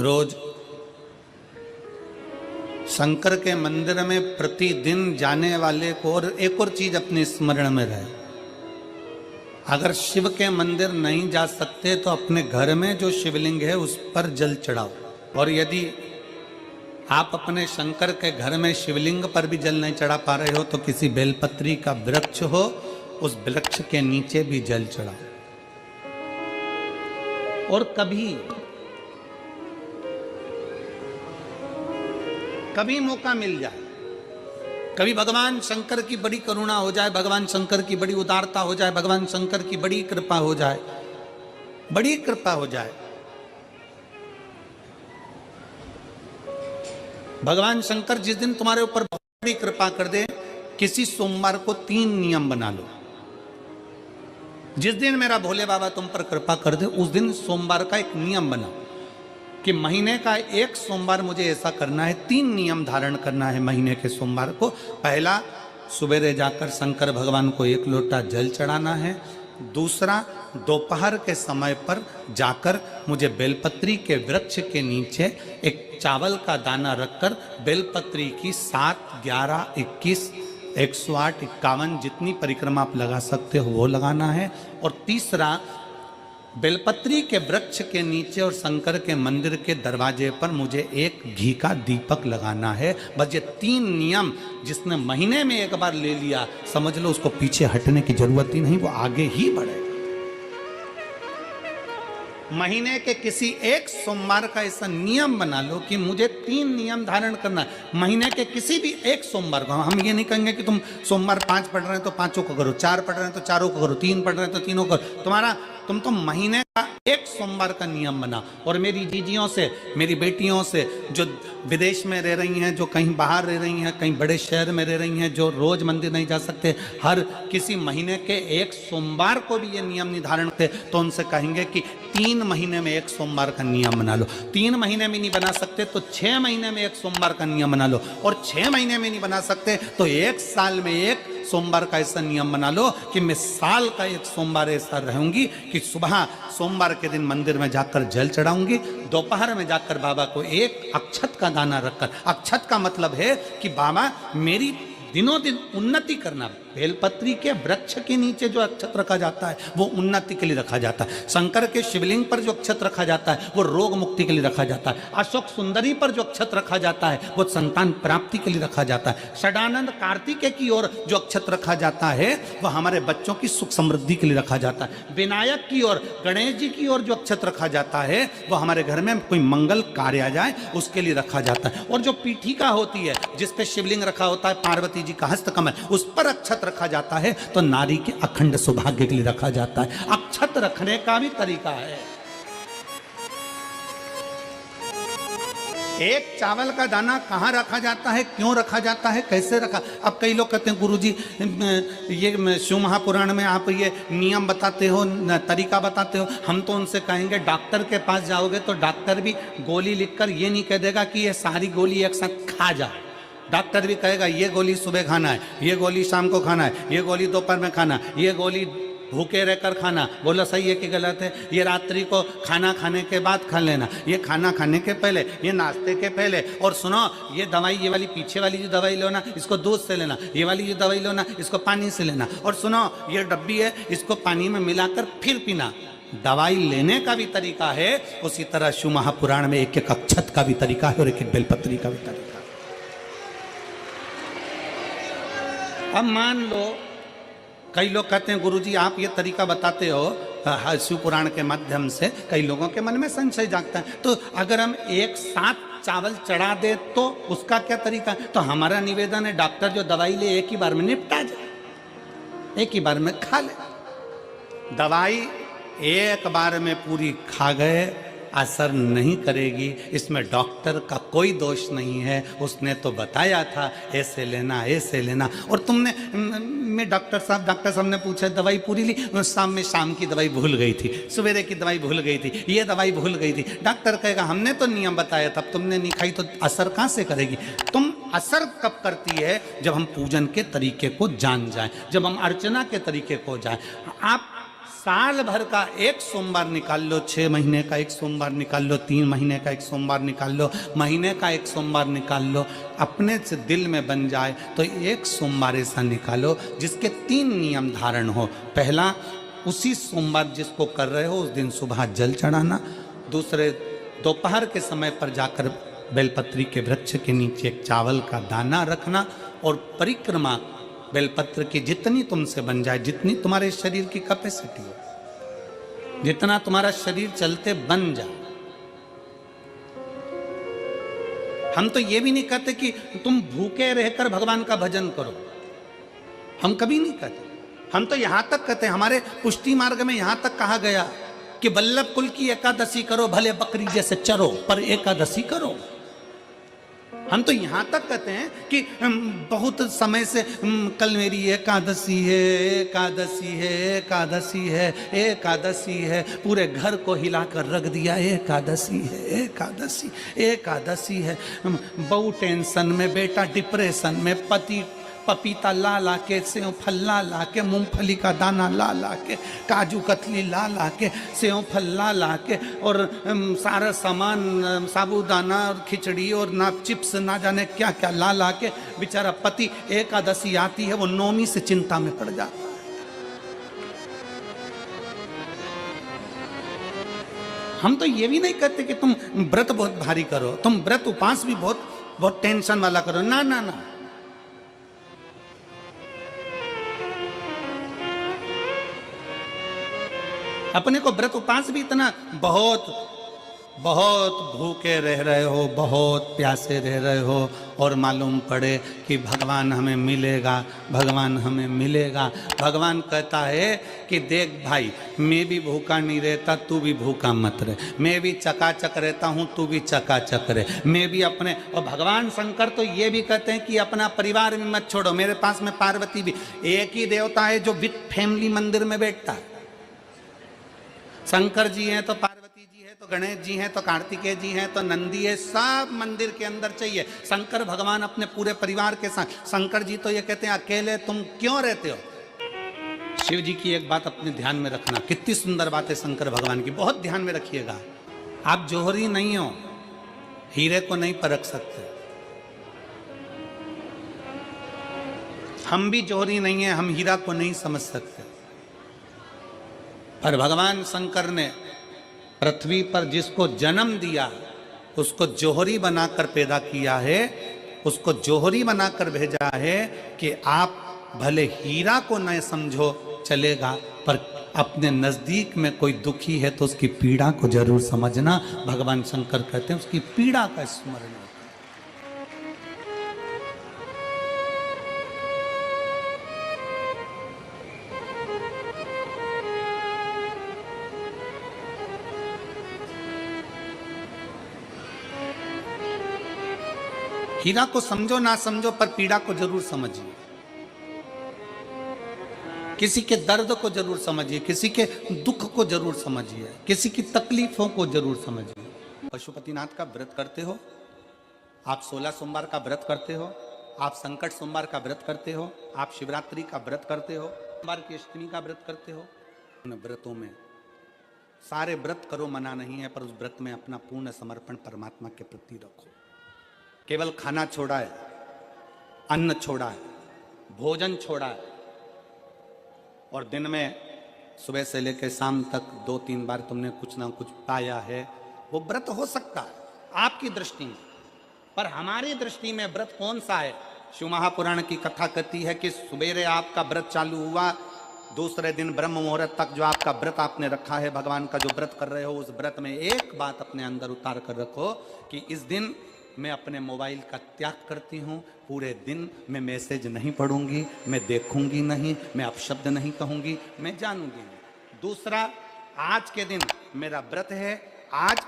रोज शंकर के मंदिर में प्रतिदिन जाने वाले को और एक और चीज अपने स्मरण में रहे, अगर शिव के मंदिर नहीं जा सकते तो अपने घर में जो शिवलिंग है उस पर जल चढ़ाओ। और यदि आप अपने शंकर के घर में शिवलिंग पर भी जल नहीं चढ़ा पा रहे हो तो किसी बेलपत्री का वृक्ष हो, उस वृक्ष के नीचे भी जल चढ़ाओ। और कभी मौका मिल जाए, कभी भगवान शंकर की बड़ी करुणा हो जाए, भगवान शंकर की बड़ी उदारता हो जाए, भगवान शंकर की बड़ी कृपा हो जाए, बड़ी कृपा हो जाए, भगवान शंकर जिस दिन तुम्हारे ऊपर बहुत बड़ी कृपा कर दे, किसी सोमवार को 3 नियम बना लो। जिस दिन मेरा भोले बाबा तुम पर कृपा कर दे उस दिन सोमवार का एक नियम बनाओ कि महीने का एक सोमवार मुझे ऐसा करना है, 3 नियम धारण करना है महीने के सोमवार को। पहला, सुबेरे जाकर शंकर भगवान को 1 लोटा जल चढ़ाना है। दूसरा, दोपहर के समय पर जाकर मुझे बेलपत्री के वृक्ष के नीचे एक चावल का दाना रखकर बेलपत्री की 7, 11, 21, 108, 51 जितनी परिक्रमा आप लगा सकते हो वो लगाना है। और तीसरा, बेलपत्री के वृक्ष के नीचे और शंकर के मंदिर के दरवाजे पर मुझे एक घी का दीपक लगाना है। बस ये 3 नियम जिसने महीने में एक बार ले लिया, समझ लो उसको पीछे हटने की जरूरत ही नहीं, वो आगे ही बढ़े। महीने के किसी एक सोमवार का ऐसा नियम बना लो कि मुझे 3 नियम धारण करना है महीने के किसी भी एक सोमवार को। हम ये नहीं कहेंगे कि तुम सोमवार 5 पढ़ रहे हैं तो 5 को करो, 4 पढ़ रहे हैं तो 4 को करो, 3 पढ़ रहे हैं तो 3 को करो। तुम तो महीने का एक सोमवार का नियम बना। और मेरी जीजियों से, मेरी बेटियों से जो विदेश में रह रही हैं, जो कहीं बाहर रह रही हैं, कहीं बड़े शहर में रह रही हैं, जो रोज मंदिर नहीं जा सकते, हर किसी महीने के एक सोमवार को भी ये नियम निर्धारण करते, तो उनसे कहेंगे कि 3 महीने में एक सोमवार का नियम बना लो। 3 महीने में नहीं बना सकते तो 6 महीने में एक सोमवार का नियम बना लो। और 6 महीने में नहीं बना सकते तो 1 साल में एक सोमवार का ऐसा नियम बना लो कि मैं साल का एक सोमवार ऐसा रहूंगी कि सुबह सोमवार के दिन मंदिर में जाकर जल चढ़ाऊंगी, दोपहर में जाकर बाबा को एक अक्षत का दाना रखकर, अक्षत का मतलब है कि बाबा मेरी दिनों दिन उन्नति करना। बेलपत्री के वृक्ष के नीचे जो अक्षत रखा जाता है वो उन्नति के लिए रखा जाता है। शंकर के शिवलिंग पर जो अक्षत रखा जाता है वो रोग मुक्ति के लिए रखा जाता है। अशोक सुंदरी पर जो अक्षत रखा जाता है वो संतान प्राप्ति के लिए रखा जाता है। षडानंद कार्तिकेय की ओर जो अक्षत रखा जाता है वह हमारे बच्चों की सुख समृद्धि के लिए रखा जाता है। विनायक की ओर, गणेश जी की ओर जो अक्षत रखा जाता है वो हमारे घर में कोई मंगल कार्य आ जाए उसके लिए रखा जाता है। और जो पीठिका होती है जिस पे शिवलिंग रखा होता है, पार्वती जी का हस्तकमल, उस पर अक्षत रखा जाता है तो नारी के अखंड सौभाग्य के लिए रखा जाता है। अक्षत रखने का भी तरीका है। एक चावल का दाना कहाँ रखा जाता है, क्यों रखा जाता है, कैसे रखा। अब कई लोग कहते हैं गुरुजी ये शिव महापुराण में आप ये नियम बताते हो, तरीका बताते हो। हम तो उनसे कहेंगे डॉक्टर के पास जाओगे तो डॉक्टर भी गोली लिखकर ये नहीं कह देगा कि ये सारी गोली एक साथ खा जा। डॉक्टर भी कहेगा ये गोली सुबह खाना है, ये गोली शाम को खाना है, ये गोली दोपहर में खाना, ये गोली भूखे रहकर खाना। बोलो सही है कि गलत है? ये रात्रि को खाना खाने के बाद खा लेना, ये खाना खाने के पहले, ये नाश्ते के पहले। और सुनो, ये दवाई, ये वाली पीछे वाली जो दवाई लो ना इसको दूध से लेना, ये वाली जो दवाई लो ना इसको पानी से लेना। और सुनो, ये डब्बी है इसको पानी में मिलाकर फिर पीना। दवाई लेने का भी तरीका है, उसी तरह शिव महापुराण में एक एक अक्षत का भी तरीका है और एक एक बेलपत्री का भी तरीका है। अब मान लो कई लोग कहते हैं गुरुजी आप ये तरीका बताते हो शिव पुराण के माध्यम से, कई लोगों के मन में संशय जागता है, तो अगर हम एक साथ चावल चढ़ा दे तो उसका क्या तरीका है? तो हमारा निवेदन है डॉक्टर जो दवाई ले एक ही बार में निपटा जाए, एक ही बार में खा ले। दवाई एक बार में पूरी खा गए असर नहीं करेगी, इसमें डॉक्टर का कोई दोष नहीं है। उसने तो बताया था ऐसे लेना, ऐसे लेना। और तुमने मैं डॉक्टर साहब ने पूछा दवाई पूरी ली, शाम की दवाई भूल गई थी, सवेरे की दवाई भूल गई थी, ये दवाई भूल गई थी। डॉक्टर कहेगा हमने तो नियम बताया था, तुमने नहीं खाई तो असर कहाँ से करेगी? तुम असर कब करती है? जब हम पूजन के तरीके को जान जाएं, जब हम अर्चना के तरीके को जाएं। आप साल भर का एक सोमवार निकाल लो, 6 महीने का एक सोमवार निकाल लो, 3 महीने का एक सोमवार निकाल लो, महीने का एक सोमवार निकाल लो, अपने से दिल में बन जाए तो एक सोमवार ऐसा निकालो जिसके 3 नियम धारण हो। पहला, उसी सोमवार जिसको कर रहे हो उस दिन सुबह जल चढ़ाना। दूसरे, दोपहर के समय पर जाकर बेलपत्री के वृक्ष के नीचे एक चावल का दाना रखना और परिक्रमा बेलपत्र की जितनी तुमसे बन जाए, जितनी तुम्हारे शरीर की कैपेसिटी हो, जितना तुम्हारा शरीर चलते बन जाए। हम तो ये भी नहीं कहते कि तुम भूखे रहकर भगवान का भजन करो, हम कभी नहीं कहते। हम तो यहां तक कहते हैं, हमारे पुष्टि मार्ग में यहां तक कहा गया कि वल्लभ कुल की एकादशी करो, भले बकरी जैसे चरो पर एकादशी करो। हम तो यहां तक कहते हैं कि बहुत समय से कल मेरी एकादशी है, एकादशी है, एकादशी है, एकादशी है, पूरे घर को हिलाकर रख दिया, एकादशी है, एकादशी, एकादशी है। बहू टेंशन में, बेटा डिप्रेशन में, पति पपीता ला ला के, सेव फल ला ला के, मूंगफली का दाना ला ला के, काजू कतली ला ला के, सेव फल ला ला के, और सारा सामान, साबूदाना और खिचड़ी और ना चिप्स ना जाने क्या क्या ला ला के, बेचारा पति एकादशी आती है वो नौमी से चिंता में पड़ जाता है। हम तो ये भी नहीं कहते कि तुम व्रत बहुत भारी करो, तुम व्रत उपास भी बहुत बहुत टेंशन वाला करो, ना ना ना। अपने को व्रत उपास भी इतना बहुत बहुत भूखे रह रहे हो, बहुत प्यासे रह रहे हो और मालूम पड़े कि भगवान हमें मिलेगा, भगवान हमें मिलेगा। भगवान कहता है कि देख भाई, मैं भी भूखा नहीं रहता, तू भी भूखा मत रहे, मैं भी चकाचक रहता हूँ, तू भी चकाचक रहे, मैं भी अपने। और भगवान शंकर तो ये भी कहते हैं कि अपना परिवार भी मत छोड़ो। मेरे पास में पार्वती भी, एक ही देवता है जो विद फैमिली मंदिर में बैठता है। शंकर जी हैं तो पार्वती जी है, तो गणेश जी हैं, तो कार्तिकेय जी हैं, तो नंदी है, सब मंदिर के अंदर चाहिए। शंकर भगवान अपने पूरे परिवार के साथ। शंकर जी तो ये कहते हैं अकेले तुम क्यों रहते हो। शिव जी की एक बात अपने ध्यान में रखना, कितनी सुंदर बात है शंकर भगवान की, बहुत ध्यान में रखिएगा। आप जौहरी नहीं हो, हीरे को नहीं परख सकते। हम भी जौहरी नहीं है, हम हीरा को नहीं समझ सकते। पर भगवान शंकर ने पृथ्वी पर जिसको जन्म दिया उसको जौहरी बनाकर पैदा किया है, उसको जौहरी बनाकर भेजा है कि आप भले हीरा को न समझो चलेगा, पर अपने नजदीक में कोई दुखी है तो उसकी पीड़ा को जरूर समझना। भगवान शंकर कहते हैं उसकी पीड़ा का स्मरण। हीरा को समझो ना समझो पर पीड़ा को जरूर समझिए, किसी के दर्द को जरूर समझिए, किसी के दुख को जरूर समझिए, किसी की तकलीफों को जरूर समझिए। पशुपतिनाथ का व्रत करते हो आप, 16 सोमवार का व्रत करते हो आप, संकट सोमवार का व्रत करते हो आप, शिवरात्रि का व्रत करते हो, सोमवार की अष्टमी का व्रत करते हो। उन व्रतों में सारे व्रत करो, मना नहीं है, पर उस व्रत में अपना पूर्ण समर्पण परमात्मा के प्रति रखो। केवल खाना छोड़ा है, अन्न छोड़ा है, भोजन छोड़ा है, और दिन में सुबह से लेकर शाम तक 2-3 बार तुमने कुछ ना कुछ पाया है, वो व्रत हो सकता है आपकी दृष्टि में, पर हमारी दृष्टि में व्रत कौन सा है। शिव महापुराण की कथा कहती है कि सुबेरे आपका व्रत चालू हुआ, दूसरे दिन ब्रह्म मुहूर्त तक जो आपका व्रत आपने रखा है, भगवान का जो व्रत कर रहे हो, उस व्रत में एक बात अपने अंदर उतार कर रखो कि इस दिन मैं अपने मोबाइल का त्याग करती हूँ, पूरे दिन मैं मैसेज नहीं पढ़ूंगी, मैं देखूंगी नहीं, मैं अपशब्द नहीं कहूंगी, मैं जानूंगी नहीं। दूसरा, आज के दिन मेरा व्रत है, आज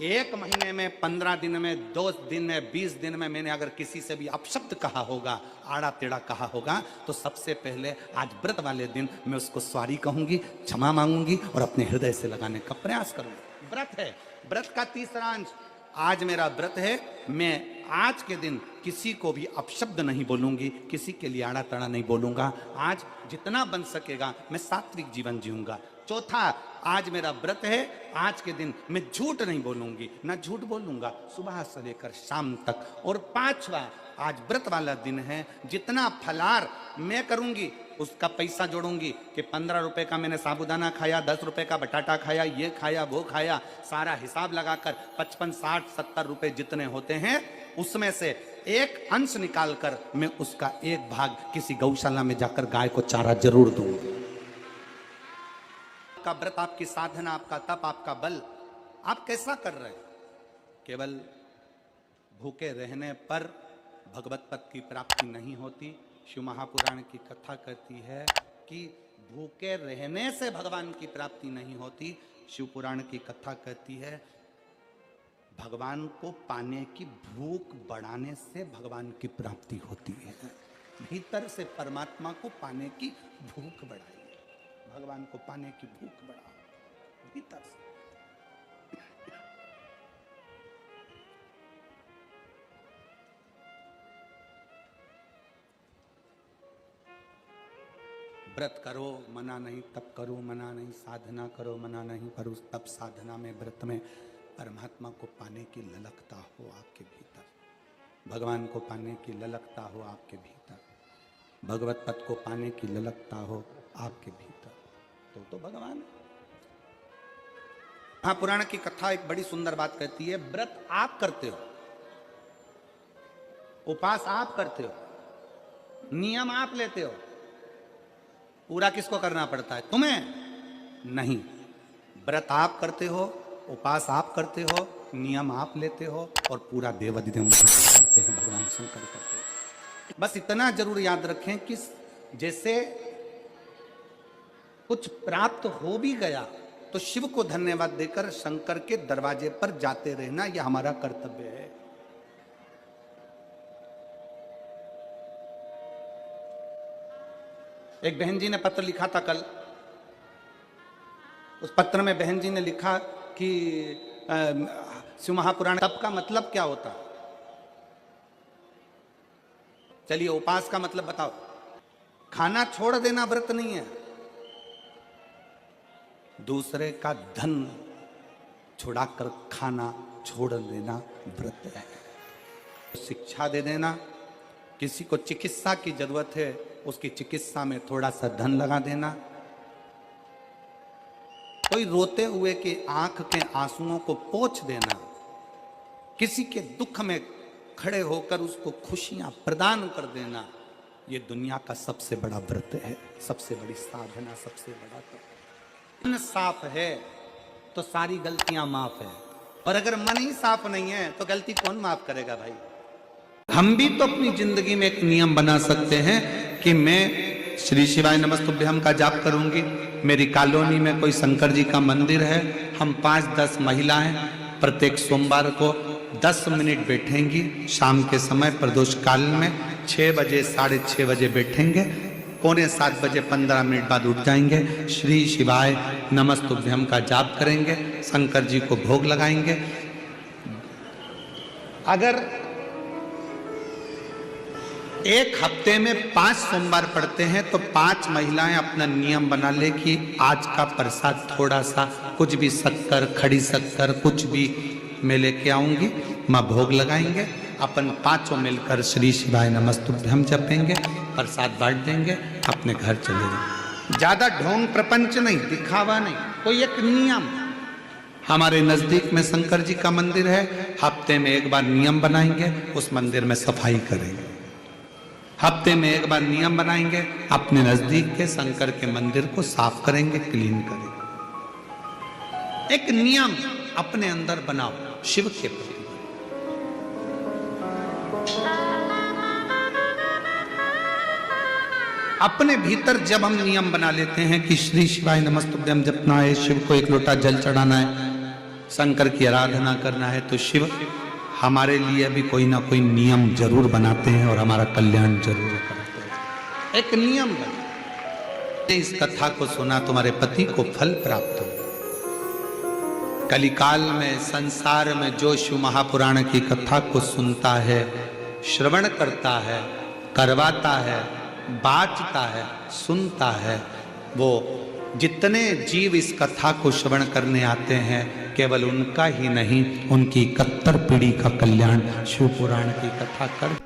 1 महीने में, 15 दिन में, 2 दिन में, 20 दिन में मैंने अगर किसी से भी अपशब्द कहा होगा, आड़ा टेढ़ा कहा होगा, तो सबसे पहले आज व्रत वाले दिन मैं उसको सॉरी कहूंगी, क्षमा मांगूंगी और अपने हृदय से लगाने का प्रयास करूंगी। व्रत है। व्रत का तीसरा अंश आज मेरा व्रत है, मैं आज के दिन किसी को भी अपशब्द नहीं बोलूंगी, किसी के लिए आड़ा तड़ा नहीं बोलूंगा। आज जितना बन सकेगा मैं सात्विक जीवन जीऊंगा। चौथा, आज मेरा व्रत है, आज के दिन मैं झूठ नहीं बोलूंगी, ना झूठ बोलूंगा सुबह से लेकर शाम तक। और पांचवा, आज व्रत वाला दिन है, जितना फलार मैं करूंगी उसका पैसा जोड़ूंगी कि 15 रुपए का मैंने साबुदाना खाया, 10 रुपए का बटाटा खाया, ये खाया वो खाया, सारा हिसाब लगाकर 55, 60, 70 रुपए जितने होते हैं उसमें से एक अंश निकालकर मैं उसका एक भाग किसी गौशाला में जाकर गाय को चारा जरूर दूंगी। आपका व्रत, आपकी साधना, आपका तप, आपका बल, आप कैसा कर रहे हैं? केवल भूखे रहने पर भगवत पद की प्राप्ति नहीं होती। शिव महापुराण की कथा कहती है कि भूखे रहने से भगवान की प्राप्ति नहीं होती। शिव पुराण की कथा कहती है भगवान को पाने की भूख बढ़ाने से भगवान की प्राप्ति होती है। भीतर से परमात्मा को पाने की भूख बढ़ाइए, भगवान को पाने की भूख बढ़ाओ भीतर से। व्रत करो मना नहीं, तप करो मना नहीं, साधना करो मना नहीं, पर उस तप साधना में, व्रत में परमात्मा को पाने की ललकता हो आपके भीतर, भगवान को पाने की ललकता हो आपके भीतर, भगवत पद को पाने की ललकता हो आपके भीतर, तो भगवान। महापुराण की कथा एक बड़ी सुंदर बात कहती है, व्रत आप करते हो, उपास आप करते हो, नियम आप लेते हो, पूरा किसको करना पड़ता है? तुम्हें नहीं। व्रत आप करते हो, उपास आप करते हो, नियम आप लेते हो और पूरा देवाधिदेव करते हैं, भगवान शंकर करते हैं। बस इतना जरूर याद रखें कि जैसे कुछ प्राप्त हो भी गया तो शिव को धन्यवाद देकर शंकर के दरवाजे पर जाते रहना, यह हमारा कर्तव्य है। एक बहन जी ने पत्र लिखा था कल, उस पत्र में बहन जी ने लिखा कि शिव महापुराण तप का मतलब क्या होता है? चलिए उपास का मतलब बताओ। खाना छोड़ देना व्रत नहीं है, दूसरे का धन छुड़ाकर खाना छोड़ देना व्रत है। शिक्षा दे देना, किसी को चिकित्सा की जरूरत है उसकी चिकित्सा में थोड़ा सा धन लगा देना, कोई रोते हुए के आंख के आंसुओं को पोंछ देना, किसी के दुख में खड़े होकर उसको खुशियां प्रदान कर देना, ये दुनिया का सबसे बड़ा व्रत है, सबसे बड़ी साधना, सबसे बड़ा तप। मन साफ है तो सारी गलतियां माफ है, और अगर मन ही साफ नहीं है तो गलती कौन माफ करेगा भाई? हम भी तो अपनी जिंदगी में एक नियम बना सकते हैं कि मैं श्री शिवाय नमस्तुभ्यम का जाप करूंगी, मेरी कॉलोनी में कोई शंकर जी का मंदिर है, हम 5-10 महिलाएं प्रत्येक सोमवार को 10 मिनट बैठेंगी, शाम के समय प्रदोष काल में 6 बजे 6:30 बजे बैठेंगे, 6:45 बजे 15 मिनट बाद उठ जाएंगे, श्री शिवाय नमस्तुभ्यम का जाप करेंगे, शंकर जी को भोग लगाएंगे। अगर एक हफ्ते में 5 सोमवार पड़ते हैं तो 5 महिलाएं अपना नियम बना ले कि आज का प्रसाद थोड़ा सा, कुछ भी शक्कर, खड़ी शक्कर, कुछ भी मैं लेके आऊंगी, माँ भोग लगाएंगे, अपन 5 मिलकर श्री शिवाय नमस्तुभ्यम जपेंगे, प्रसाद बांट देंगे, अपने घर चले जाएंगे। ज्यादा ढोंग प्रपंच नहीं, दिखावा नहीं, कोई एक नियम। हमारे नजदीक में शंकर जी का मंदिर है, हफ्ते में एक बार नियम बनाएंगे, उस मंदिर में सफाई करेंगे, हफ्ते में एक बार नियम बनाएंगे, अपने नजदीक के शंकर के मंदिर को साफ करेंगे, क्लीन करेंगे। एक नियम अपने अंदर बनाओ शिव के प्रति। अपने भीतर जब हम नियम बना लेते हैं कि श्री शिवाय नमस्तुभ्यम जपना है, शिव को एक लोटा जल चढ़ाना है, शंकर की आराधना करना है, तो शिव हमारे लिए भी कोई ना कोई नियम जरूर बनाते हैं और हमारा कल्याण जरूर करते हैं। एक नियम बना, इस कथा को सुना, तुम्हारे पति को फल प्राप्त हो। कलिकाल में संसार में जो शिव महापुराण की कथा को सुनता है, श्रवण करता है, करवाता है, बाँचता है, सुनता है, वो जितने जीव इस कथा को श्रवण करने आते हैं, केवल उनका ही नहीं, उनकी 71 पीढ़ी का कल्याण शिव पुराण की कथा कर।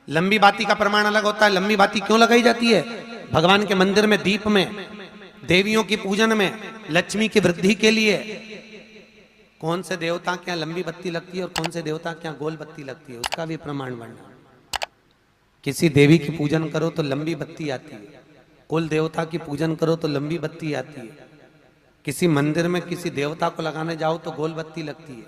लंबी बाती का प्रमाण अलग होता है। लंबी बाती क्यों लगाई जाती है? भगवान के मंदिर में, दीप में, देवियों की पूजन में, लक्ष्मी की वृद्धि के लिए। कौन से देवता के यहाँ लंबी बत्ती लगती है और कौन से देवता के यहाँ गोल बत्ती लगती है, उसका भी प्रमाण बनना। किसी देवी की पूजन करो तो लंबी बत्ती आती है, कुल देवता की पूजन करो तो लंबी बत्ती आती है, किसी मंदिर में किसी देवता को लगाने जाओ तो गोल बत्ती लगती है,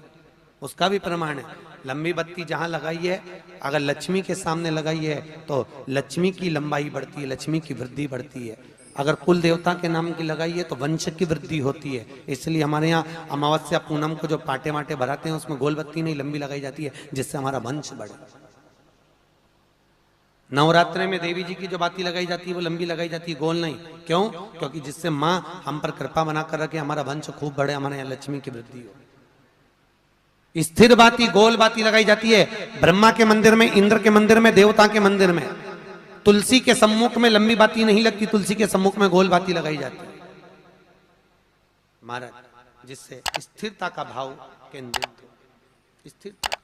उसका भी प्रमाण है। लंबी बत्ती जहां लगाई है, अगर लक्ष्मी के सामने लगाई है तो लक्ष्मी की लंबाई बढ़ती है, लक्ष्मी की वृद्धि बढ़ती है। अगर कुल देवता के नाम की लगाई है तो वंश की वृद्धि होती है। इसलिए हमारे यहाँ अमावस्या पूनम को जो पाटे वाटे भराते हैं उसमें गोल बत्ती नहीं लंबी लगाई जाती है, जिससे हमारा वंश बढ़े। नवरात्रे में देवी जी की जो बाती लगाई जाती है वो लंबी लगाई जाती है, गोल नहीं। क्यों? क्योंकि जिससे माँ हम पर कृपा बना कर रखे, हमारा वंश खूब बढ़े, हमारे यहाँ लक्ष्मी की वृद्धि हो। स्थिर बाती, गोल बाती लगाई जाती है ब्रह्मा के मंदिर में, इंद्र के मंदिर में, देवता के मंदिर में। तुलसी के सम्मुख में लंबी बाती नहीं लगती, तुलसी के सम्मुख में गोल बाती लगाई जाती है महाराज, जिससे स्थिरता का भाव केंद्रित हो। स्थिरता